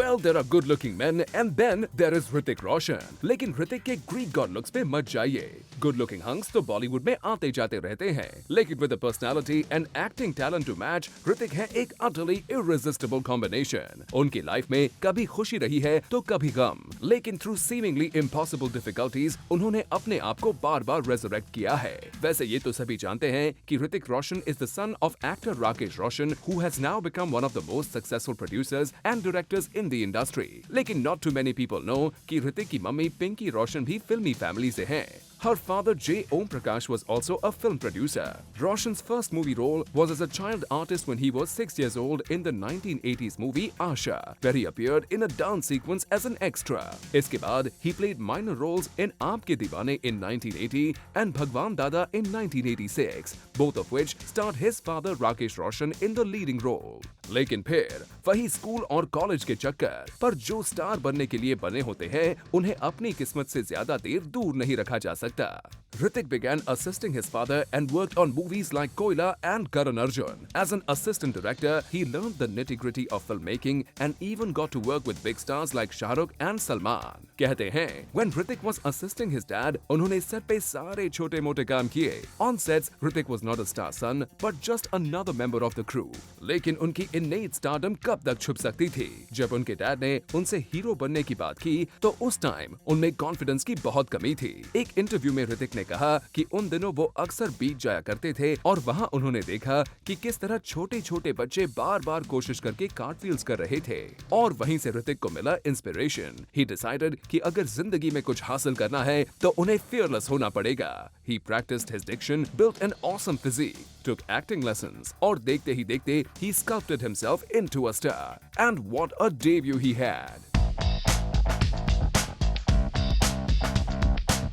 Well, there are good-looking men and then there is Hrithik Roshan. लेकिन ऋतिक के Greek God looks पे मत जाइए। Good-looking hunks तो बॉलीवुड में आते जाते रहते हैं, लेकिन with a personality and acting talent to match, Hrithik है एक utterly irresistible combination। उनकी लाइफ में कभी खुशी रही है तो कभी गम, लेकिन through seemingly impossible difficulties, उन्होंने अपने आप को बार-बार resurrect किया है। वैसे ये तो सभी जानते हैं कि Hrithik Roshan is the son of actor Rakesh Roshan, who has now become one of the most successful producers and directors in the industry. लेकिन not too many people know कि ऋतिक की मम्मी पिंकी रोशन भी फिल्मी फैमिली से हैं। Her father J. Om Prakash was also a film producer. Roshan's first movie role was as a child artist when he was 6 years old in the 1980s movie Asha, where he appeared in a dance sequence as an extra. इसके बाद he played minor roles in Aap Ke Deewane in 1980 and Bhagwan Dada in 1986, both of which starred his father Rakesh Roshan in the leading role. लेकिन फिर वही school और college के चक्कर पर जो स्टार बनने के लिए बने होते हैं, उन्हें अपनी किस्मत से ज्यादा देर दूर नहीं रखा जा सकता। Hrithik began assisting his father and worked on movies like Koila and Karan Arjun. As an assistant director, he learned the nitty-gritty of filmmaking and even got to work with big stars like Shah Rukh and Salman. कहते हैं, when Hrithik was assisting his dad, उन्होंने set पे सारे छोटे-मोटे काम किए। On sets, Hrithik was not a star son, but just another member of the crew. लेकिन उनकी innate stardom कब तक छुप सकती थी? जब उनके डैड ने उनसे हीरो बनने की बात की, तो उस टाइम उनमें कॉन्फिडेंस की बहुत कमी थी। एक इंटरव्यू में ऋतिक ने कहा कि उन दिनों वो अक्सर बीच जाया करते थे और वहाँ उन्होंने देखा कि किस तरह छोटे-छोटे बच्चे बार-बार कोशिश करके कार्टव्हील्स कर रहे थे और वहीं से ऋतिक को मिला इंस्पिरेशन। He decided कि अगर जिंदगी में कुछ हासिल करना है तो उन्हें fearless होना पड़ेगा। He practiced his diction, built an awesome physique, took acting lessons और देखते ही देखते he sculpted himself into a star. And what a debut he had!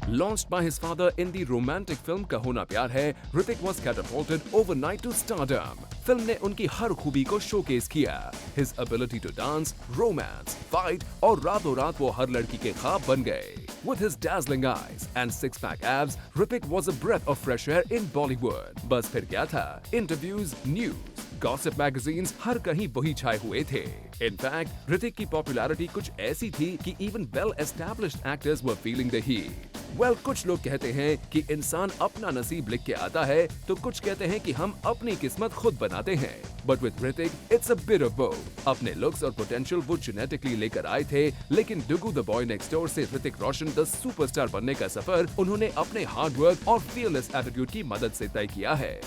Launched by his father in the romantic film Kaho Na Pyar Hai, Hrithik was catapulted overnight to stardom. Film ने उनकी हर खूबी को showcase किया। His ability to dance, romance, fight और रातों रात वो हर लड़की के ख्वाब बन गए। With his dazzling eyes and six-pack abs, Hrithik was a breath of fresh air in Bollywood. बस फिर क्या था? Interviews, news, gossip magazines, हर कहीं वही छाए हुए थे। In fact, ऋतिक की पॉपुलैरिटी कुछ ऐसी थी कि even well-established actors were feeling the heat. Well, कुछ लोग कहते हैं कि इंसान अपना नसीब लिख के आता है, तो कुछ कहते हैं कि हम अपनी किस्मत खुद बनाते हैं। But with Hrithik, it's a bit of both. अपने looks और potential वो genetically लेकर आए थे, लेकिन Dugu the Boy Next Door से ऋतिक रोशन द सुपरस्टार बनने का सफर उन्होंने अपने हार्ड वर्क और fearless attitude की मदद से तय किया है।